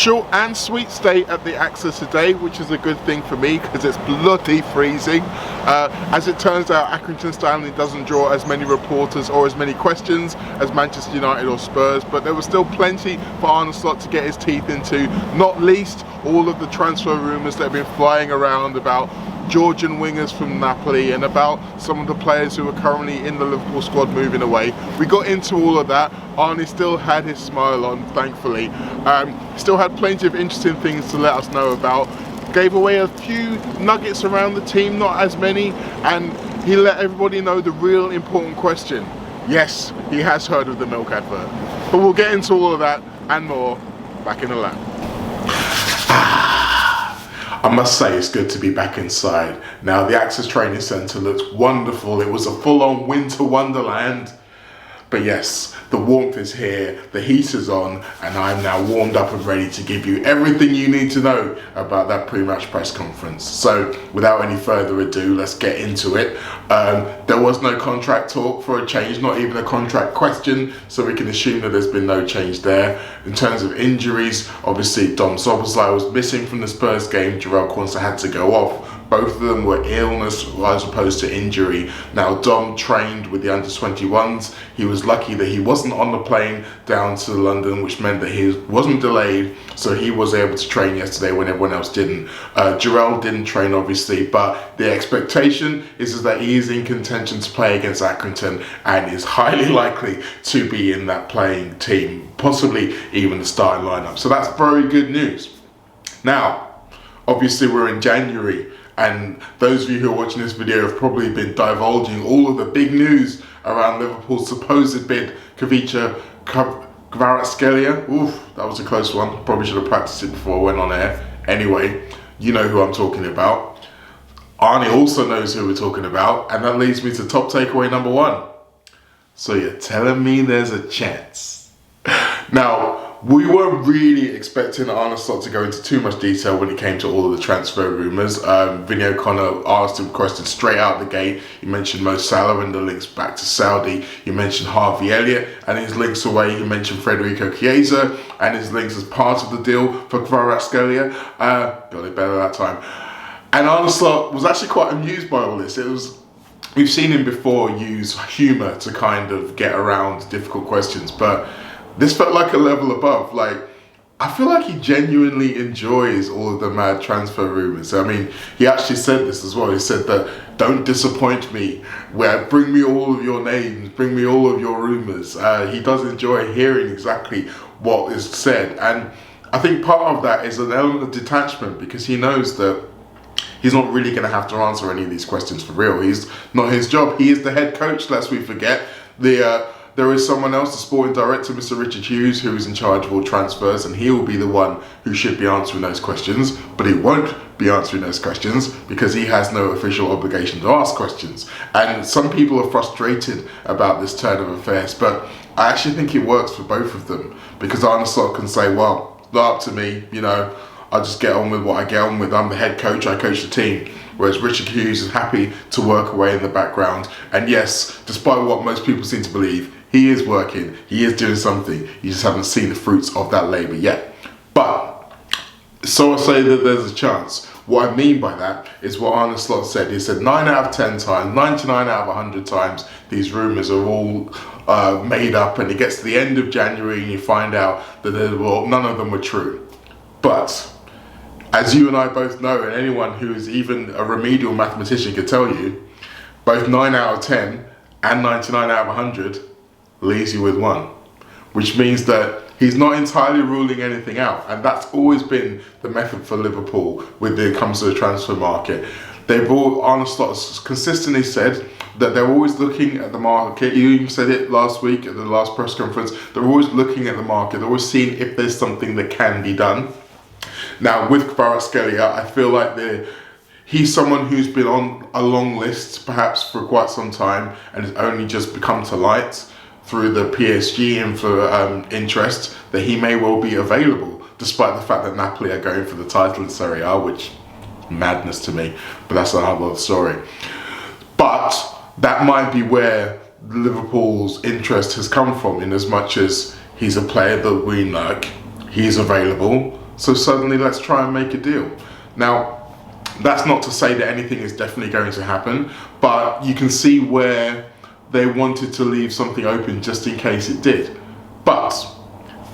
short and sweet stay at the Access today, which is a good thing for me because it's bloody freezing. As it turns out, Accrington Stanley doesn't draw as many reporters or as many questions as Manchester United or Spurs, but there was still plenty for Arne Slot to get his teeth into, not least all of the transfer rumours that have been flying around about Georgian wingers from Napoli and about some of the players who are currently in the Liverpool squad moving away. We got into all of that. Arne still had his smile on, thankfully. Still had plenty of interesting things to let us know about. Gave away a few nuggets around the team, not as many, and he let everybody know the real important question. Yes, he has heard of the milk advert. But we'll get into all of that and more back in the lab. I must say it's good to be back inside. Now the Access Training Centre looks wonderful. It was a full-on winter wonderland. But yes, the warmth is here, the heat is on, and I'm now warmed up and ready to give you everything you need to know about that pre-match press conference. So without any further ado, let's get into it. There was no contract talk for a change, not even a contract question, so we can assume that there's been no change there. In terms of injuries, obviously Dom Szoboszlai was missing from the Spurs game, Jarell Quansah had to go off. Both of them were illness as opposed to injury. Now Dom trained with the under-21s. He was lucky that he wasn't on the plane down to London, which meant that he wasn't delayed, so he was able to train yesterday when everyone else didn't. Jarell didn't train obviously, but the expectation is that he is in contention to play against Accrington and is highly likely to be in that playing team, possibly even the starting lineup. So that's very good news. Now, obviously we're in January, and those of you who are watching this video have probably been divulging all of the big news around Liverpool's supposed bid, Khvicha Kvaratskhelia. Oof, that was a close one. Probably should have practiced it before I went on air. Anyway, you know who I'm talking about. Arne also knows who we're talking about, and that leads me to top takeaway number one. So you're telling me there's a chance? Now, we weren't really expecting Arne Slot to go into too much detail when it came to all of the transfer rumours. Vinny O'Connor asked him questions straight out the gate. You mentioned Mo Salah and the links back to Saudi. You mentioned Harvey Elliott and his links away. You mentioned Federico Chiesa and his links as part of the deal for Kvaratskhelia. Got it better that time. And Arne Slot was actually quite amused by all this. We've seen him before use humour to kind of get around difficult questions, but this felt like a level above. Like, I feel like he genuinely enjoys all of the mad transfer rumours. I mean, he actually said this as well. He said that, don't disappoint me, bring me all of your names, bring me all of your rumours. He does enjoy hearing exactly what is said. And I think part of that is an element of detachment, because he knows that he's not really going to have to answer any of these questions for real. He's not his job. He is the head coach, lest we forget. There is someone else, the sporting director, Mr. Richard Hughes, who is in charge of all transfers, and he will be the one who should be answering those questions, but he won't be answering those questions because he has no official obligation to ask questions. And some people are frustrated about this turn of affairs, but I actually think it works for both of them, because Arne Slot can say, well, not up to me, you know, I just get on with what I get on with. I'm the head coach, I coach the team. Whereas Richard Hughes is happy to work away in the background. And yes, despite what most people seem to believe, he is working, he is doing something. You just haven't seen the fruits of that labour yet. But, so I say that there's a chance. What I mean by that is what Arne Slot said. He said 9 out of 10 times, 99 out of 100 times, these rumours are all made up, and it gets to the end of January and you find out that none of them were true. But as you and I both know, and anyone who is even a remedial mathematician can tell you, both 9 out of 10 and 99 out of 100 leaves you with 1. Which means that he's not entirely ruling anything out. And that's always been the method for Liverpool when it comes to the transfer market. Arne Slot has consistently said that they're always looking at the market. You even said it last week at the last press conference. They're always looking at the market. They're always seeing if there's something that can be done. Now, with Kvaratskhelia, I feel like he's someone who's been on a long list, perhaps for quite some time, and has only just become to light through the PSG interest that he may well be available, despite the fact that Napoli are going for the title in Serie A, which madness to me, but that's another story. But that might be where Liverpool's interest has come from, in as much as he's a player that we like, he's available. so suddenly let's try and make a deal. Now, that's not to say that anything is definitely going to happen, but you can see where they wanted to leave something open just in case it did. But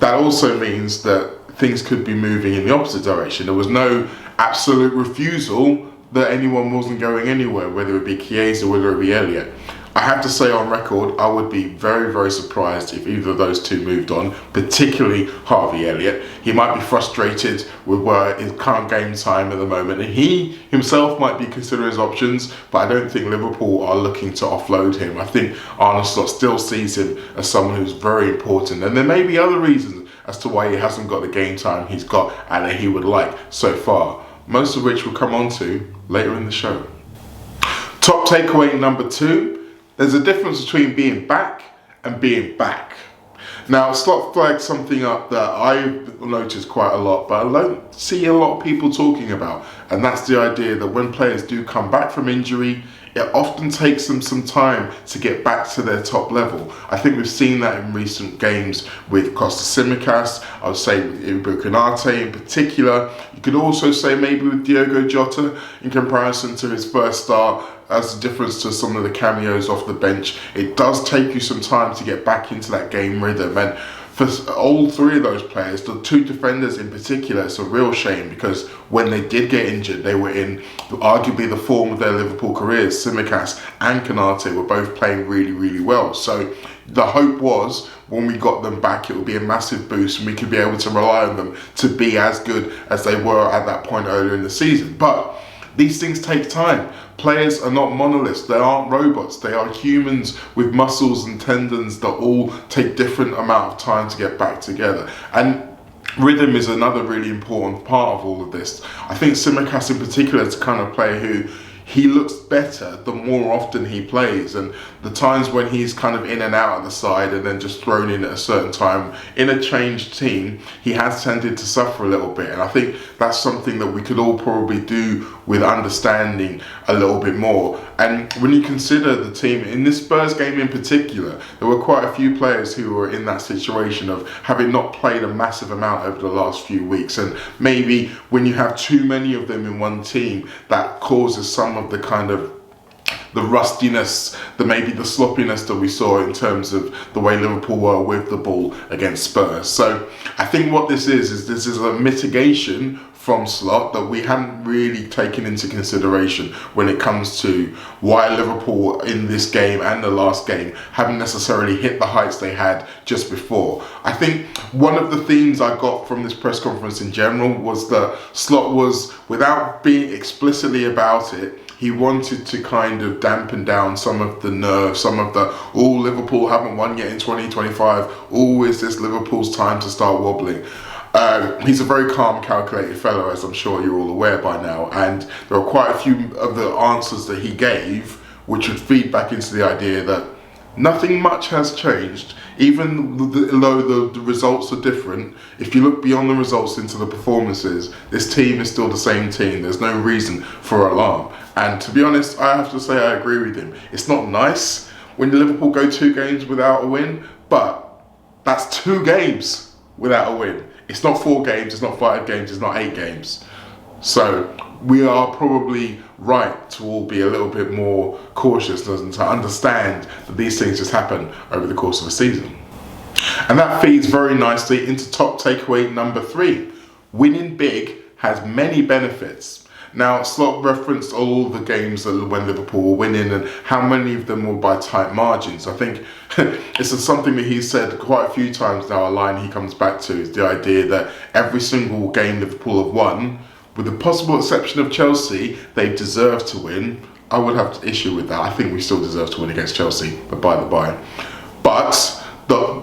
that also means that things could be moving in the opposite direction. There was no absolute refusal that anyone wasn't going anywhere, whether it be Chiesa, whether it be Elliott. I have to say on record, I would be very, very surprised if either of those two moved on, particularly Harvey Elliott. He might be frustrated with where his current game time at the moment, and he himself might be considering his options, but I don't think Liverpool are looking to offload him. I think Arne Slot still sees him as someone who's very important, and there may be other reasons as to why he hasn't got the game time he's got and that he would like so far, most of which we'll come on to later in the show. Top takeaway number 2. There's a difference between being back and being back. Now, Slot flagged something up that I've noticed quite a lot, but I don't see a lot of people talking about, and that's the idea that when players do come back from injury, it often takes them some time to get back to their top level. I think we've seen that in recent games with Costa Tsimikas, I would say with Ibu Konate in particular. You could also say maybe with Diogo Jota in comparison to his first start. As a difference to some of the cameos off the bench, it does take you some time to get back into that game rhythm. And for all three of those players, the two defenders in particular, it's a real shame because when they did get injured, they were in arguably the form of their Liverpool careers. Tsimikas and Konate were both playing really, really well. So the hope was when we got them back, it would be a massive boost and we could be able to rely on them to be as good as they were at that point earlier in the season. But these things take time. Players are not monoliths, they aren't robots, they are humans with muscles and tendons that all take different amount of time to get back together. And rhythm is another really important part of all of this. I think Tsimikas in particular is the kind of player who he looks better the more often he plays, and the times when he's kind of in and out of the side and then just thrown in at a certain time in a changed team, he has tended to suffer a little bit, and I think that's something that we could all probably do with understanding a little bit more. And when you consider the team in this Spurs game in particular, there were quite a few players who were in that situation of having not played a massive amount over the last few weeks, and maybe when you have too many of them in one team, that causes some of the kind of the rustiness, maybe the sloppiness that we saw in terms of the way Liverpool were with the ball against Spurs. So I think what this is a mitigation from Slot that we hadn't really taken into consideration when it comes to why Liverpool in this game and the last game haven't necessarily hit the heights they had just before. I think one of the themes I got from this press conference in general was that Slot was, without being explicitly about it, he wanted to kind of dampen down some of the nerve, some of the, Liverpool haven't won yet in 2025, is this Liverpool's time to start wobbling? He's a very calm, calculated fellow, as I'm sure you're all aware by now, and there are quite a few of the answers that he gave which would feed back into the idea that nothing much has changed. Even though the results are different, if you look beyond the results into the performances, this team is still the same team. There's no reason for alarm. And to be honest, I have to say I agree with him. It's not nice when Liverpool go 2 games without a win, but that's 2 games without a win. It's not 4 games, it's not 5 games, it's not 8 games. So we are probably right to all be a little bit more cautious and to understand that these things just happen over the course of a season. And that feeds very nicely into top takeaway number 3. Winning big has many benefits. Now, Slot referenced all the games that when Liverpool were winning and how many of them were by tight margins. I think it's something that he's said quite a few times now, a line he comes back to, is the idea that every single game Liverpool have won, with the possible exception of Chelsea, they deserve to win. I would have an issue with that. I think we still deserve to win against Chelsea, but by the by. But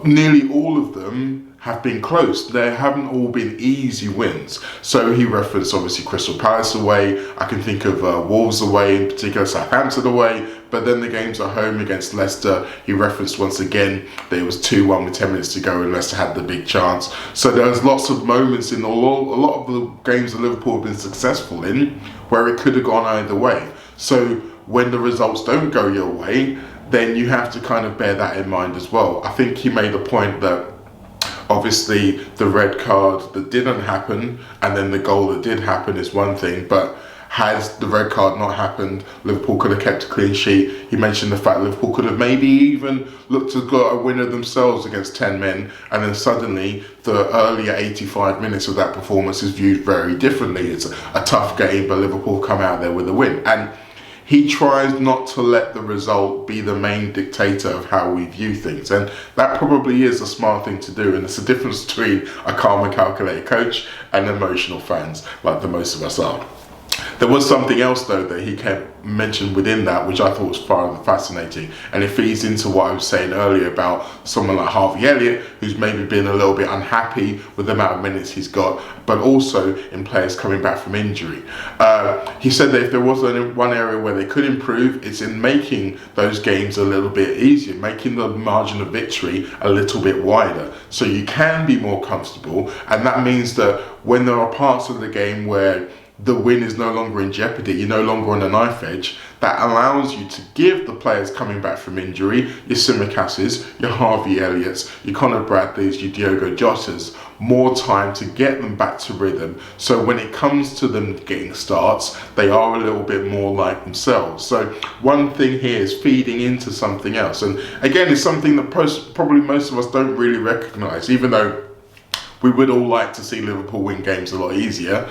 nearly all of them have been close. They haven't all been easy wins. So he referenced obviously Crystal Palace away. I can think of Wolves away, in particular Southampton away. But then the games at home against Leicester, he referenced once again that it was 2-1 with 10 minutes to go and Leicester had the big chance. So there's lots of moments in a lot of the games that Liverpool have been successful in where it could have gone either way. So when the results don't go your way, then you have to kind of bear that in mind as well. I think he made the point that Obviously, the red card that didn't happen and then the goal that did happen is one thing, but had the red card not happened, Liverpool could have kept a clean sheet. He mentioned the fact Liverpool could have maybe even looked to get a winner themselves against 10 men, and then suddenly the earlier 85 minutes of that performance is viewed very differently. It's a tough game, but Liverpool come out there with a win. And he tries not to let the result be the main dictator of how we view things. And that probably is a smart thing to do. And it's the difference between a calm and calculated coach and emotional fans, like the most of us are. There was something else though that he kept mentioned within that, which I thought was far fascinating, and it feeds into what I was saying earlier about someone like Harvey Elliott, who's maybe been a little bit unhappy with the amount of minutes he's got, but also in players coming back from injury. He said that if there was one area where they could improve, it's in making those games a little bit easier, making the margin of victory a little bit wider, so you can be more comfortable. And that means that when there are parts of the game where the win is no longer in jeopardy, you're no longer on the knife edge, that allows you to give the players coming back from injury, your Tsimikas', your Harvey Elliott's, your Conor Bradley's, your Diogo Jota's, more time to get them back to rhythm. So when it comes to them getting starts, they are a little bit more like themselves. So one thing here is feeding into something else. And again, it's something that probably most of us don't really recognise, even though we would all like to see Liverpool win games a lot easier.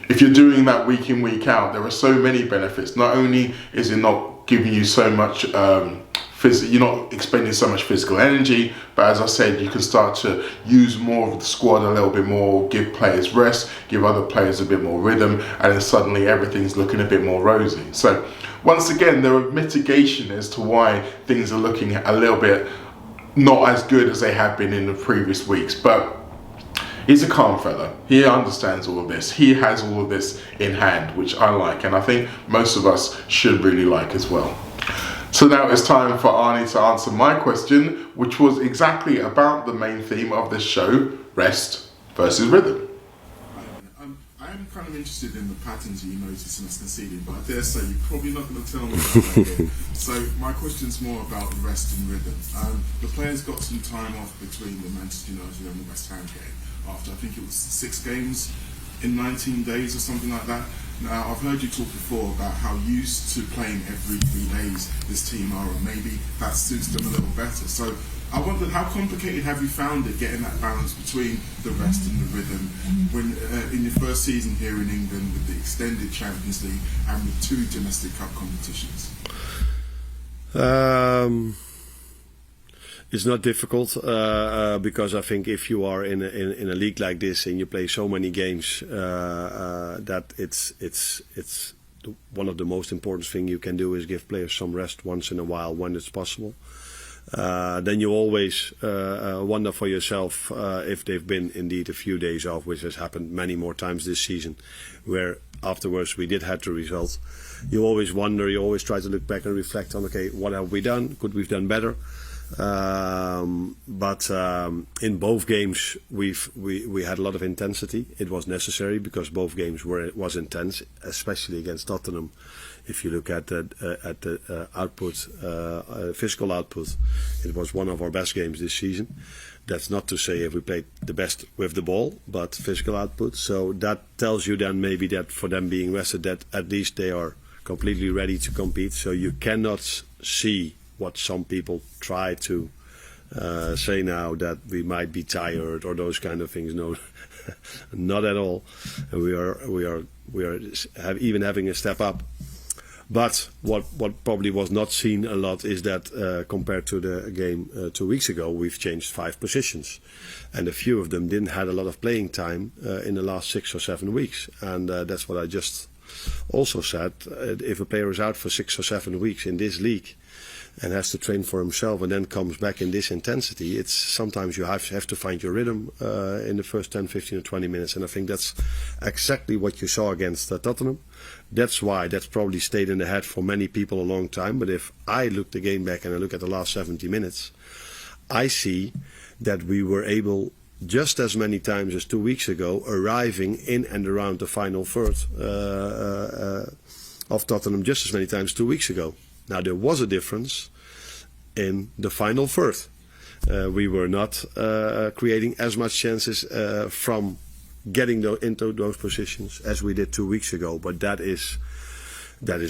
If you're doing that week in, week out, there are so many benefits. Not only is it not giving you so much, you're not expending so much physical energy, but as I said, you can start to use more of the squad a little bit more, give players rest, give other players a bit more rhythm, and then suddenly everything's looking a bit more rosy. So once again, there are mitigation as to why things are looking a little bit not as good as they have been in the previous weeks, but he's a calm fella. He understands all of this. He has all of this in hand, which I like, and I think most of us should really like as well. So now it's time for Arne to answer my question, which was exactly about the main theme of this show, rest versus rhythm. I'm kind of interested in the patterns you notice in us conceding, but I dare say you're probably not going to tell me about that here. So my question's more about rest and rhythm. The players got some time off between the Manchester United and the West Ham game, after I think it was 6 games in 19 days or something like that. Now, I've heard you talk before about how used to playing every 3 days this team are, and maybe that suits them a little better. So I wondered, how complicated have you found it, getting that balance between the rest and the rhythm when in your first season here in England with the extended Champions League and with 2 domestic cup competitions? It's not difficult because I think if you are in a league like this and you play so many games, that it's one of the most important thing you can do is give players some rest once in a while when it's possible. Then you always wonder for yourself if they've been indeed a few days off, which has happened many more times this season, where afterwards we did have the result. You always wonder, you always try to look back and reflect on, okay, what have we done? Could we have done better? But in both games we had a lot of intensity. It was necessary because both games was intense, especially against Tottenham. If you look at the output, physical output, it was one of our best games this season. That's not to say if we played the best with the ball, but physical output. So that tells you then maybe that for them being rested, that at least they are completely ready to compete. So you cannot see what some people try to say now, that we might be tired or those kind of things. No, not at all. And we are even having a step up. But what probably was not seen a lot is that compared to the game 2 weeks ago, we've changed 5 positions, and a few of them didn't have a lot of playing time in the last 6 or 7 weeks, and that's what I just also said. If a player is out for 6 or 7 weeks in this league and has to train for himself and then comes back in this intensity, it's sometimes you have to find your rhythm in the first 10, 15 or 20 minutes. And I think that's exactly what you saw against Tottenham. That's why that's probably stayed in the head for many people a long time. But if I look the game back and I look at the last 70 minutes, I see that we were able, just as many times as 2 weeks ago, arriving in and around the final third of Tottenham just as many times 2 weeks ago. Now, there was a difference in the final third, We were not creating as much chances from getting into those positions as we did 2 weeks ago. But that is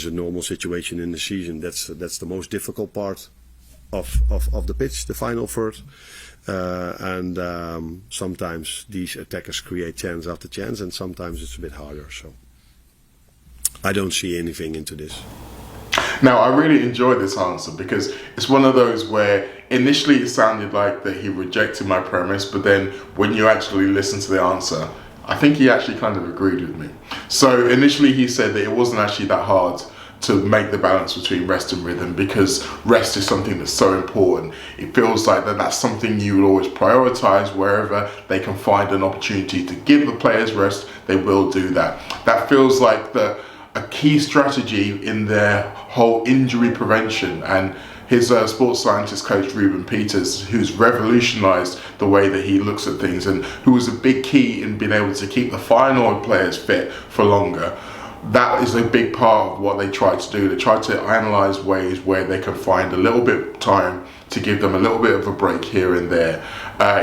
a normal situation in the season. That's the most difficult part of the pitch, the final third. And sometimes these attackers create chance after chance, and sometimes it's a bit harder. So I don't see anything into this. Now, I really enjoy this answer because it's one of those where initially it sounded like that he rejected my premise, but then when you actually listen to the answer, I think he actually kind of agreed with me. So initially he said that it wasn't actually that hard to make the balance between rest and rhythm because rest is something that's so important. It feels like that's something you will always prioritize. Wherever they can find an opportunity to give the players rest, they will do that. That feels like a key strategy in their whole injury prevention. And his sports scientist coach, Ruben Peters, who's revolutionized the way that he looks at things and who was a big key in being able to keep the final players fit for longer. That is a big part of what they try to do. They try to analyze ways where they can find a little bit of time to give them a little bit of a break here and there.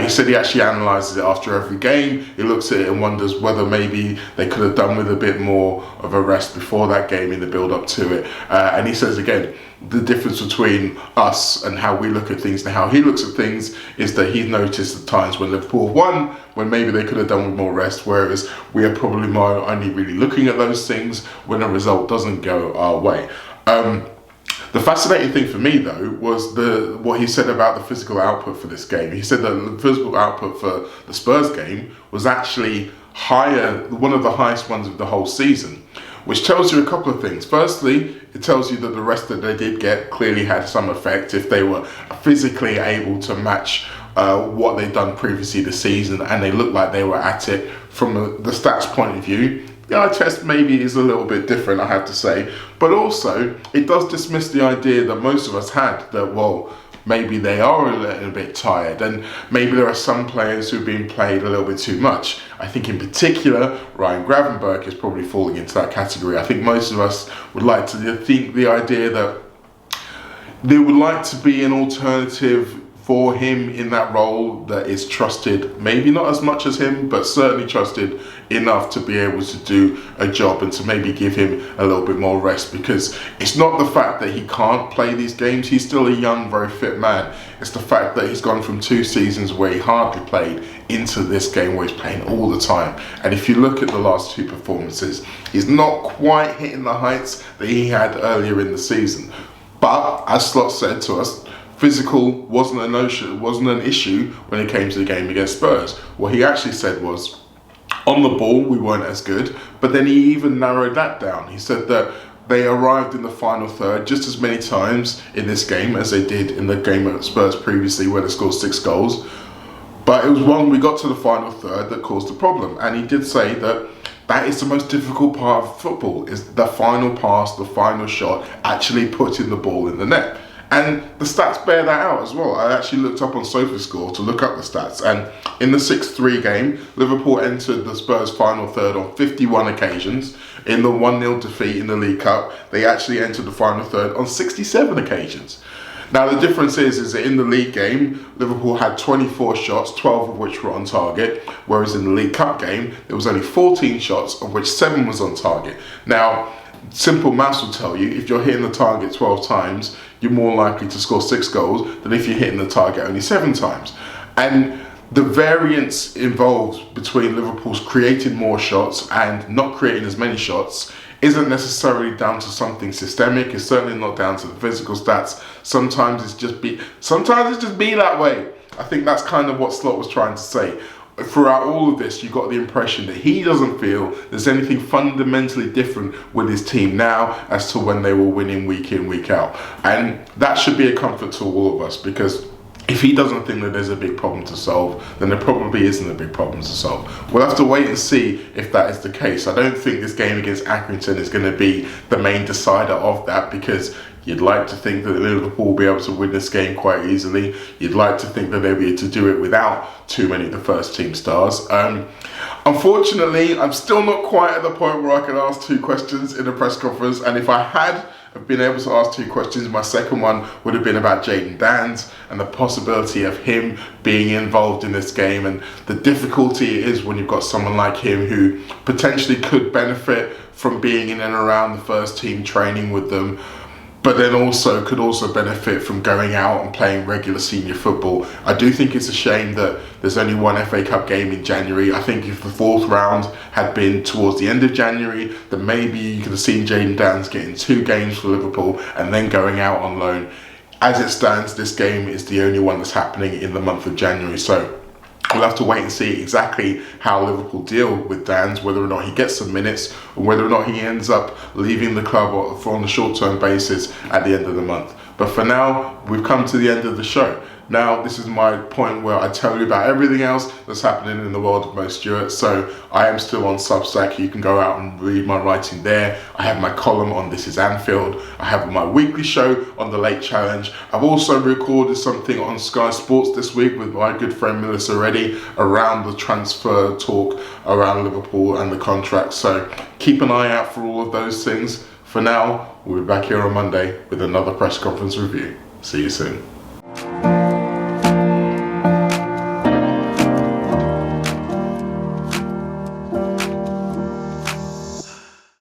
He said he actually analyzes it after every game. He looks at it and wonders whether maybe they could have done with a bit more of a rest before that game in the build up to it. And he says again, the difference between us and how we look at things and how he looks at things is that he's noticed the times when Liverpool have won, when maybe they could have done with more rest, whereas we are probably more only really looking at those things when a result doesn't go our way. The fascinating thing for me, though, was what he said about the physical output for this game. He said that the physical output for the Spurs game was actually higher, one of the highest ones of the whole season, which tells you a couple of things. Firstly, it tells you that the rest that they did get clearly had some effect if they were physically able to match what they'd done previously this season, and they looked like they were at it from the stats point of view. The eye test maybe is a little bit different, I have to say, but also it does dismiss the idea that most of us had that, well, maybe they are a little bit tired and maybe there are some players who've been played a little bit too much. I think in particular, Ryan Gravenberch is probably falling into that category. I think most of us would like to think the idea that there would like to be an alternative for him in that role that is trusted, maybe not as much as him, but certainly trusted enough to be able to do a job and to maybe give him a little bit more rest, because it's not the fact that he can't play these games. He's still a young, very fit man. It's the fact that he's gone from 2 seasons where he hardly played into this game where he's playing all the time. And if you look at the last 2 performances, he's not quite hitting the heights that he had earlier in the season. But as Slot said to us, physical wasn't an issue when it came to the game against Spurs. What he actually said was, on the ball we weren't as good, but then he even narrowed that down. He said that they arrived in the final third just as many times in this game as they did in the game at Spurs previously, where they scored 6 goals. But it was when we got to the final third that caused the problem. And he did say that that is the most difficult part of football, is the final pass, the final shot, actually putting the ball in the net. And the stats bear that out as well. I actually looked up on SofaScore to look up the stats, and in the 6-3 game, Liverpool entered the Spurs final third on 51 occasions. In the 1-0 defeat in the League Cup, they actually entered the final third on 67 occasions. Now the difference is that in the league game, Liverpool had 24 shots, 12 of which were on target, whereas in the League Cup game, there was only 14 shots, of which 7 was on target. Now, simple maths will tell you, if you're hitting the target 12 times, you're more likely to score 6 goals than if you're hitting the target only 7 times. And the variance involved between Liverpool's creating more shots and not creating as many shots isn't necessarily down to something systemic. It's certainly not down to the physical stats. Sometimes it's just be that way. I think that's kind of what Slot was trying to say. Throughout all of this, you got the impression that he doesn't feel there's anything fundamentally different with his team now as to when they were winning week in, week out. And that should be a comfort to all of us, because if he doesn't think that there's a big problem to solve, then there probably isn't a big problem to solve. We'll have to wait and see if that is the case. I don't think this game against Accrington is going to be the main decider of that, because you'd like to think that Liverpool will be able to win this game quite easily. You'd like to think that they'll be able to do it without too many of the first team stars. Unfortunately, I'm still not quite at the point where I can ask 2 questions in a press conference, and if I had have been able to ask 2 questions. My second one would have been about Jayden Danns and the possibility of him being involved in this game, and the difficulty it is when you've got someone like him who potentially could benefit from being in and around the first team, training with them, but then also could also benefit from going out and playing regular senior football. I do think it's a shame that there's only one FA Cup game in January. I think if the 4th round had been towards the end of January, then maybe you could have seen Jayden Danns getting 2 games for Liverpool and then going out on loan. As it stands, this game is the only one that's happening in the month of January. So we'll have to wait and see exactly how Liverpool deal with Danns, whether or not he gets some minutes, or whether or not he ends up leaving the club on a short-term basis at the end of the month. But for now, we've come to the end of the show. Now, this is my point where I tell you about everything else that's happening in the world of Mo Stewart. So I am still on Substack. You can go out and read my writing there. I have my column on This Is Anfield. I have my weekly show on The Late Challenge. I've also recorded something on Sky Sports this week with my good friend Melissa Reddy around the transfer talk around Liverpool and the contract. So keep an eye out for all of those things. For now, we'll be back here on Monday with another press conference review. See you soon.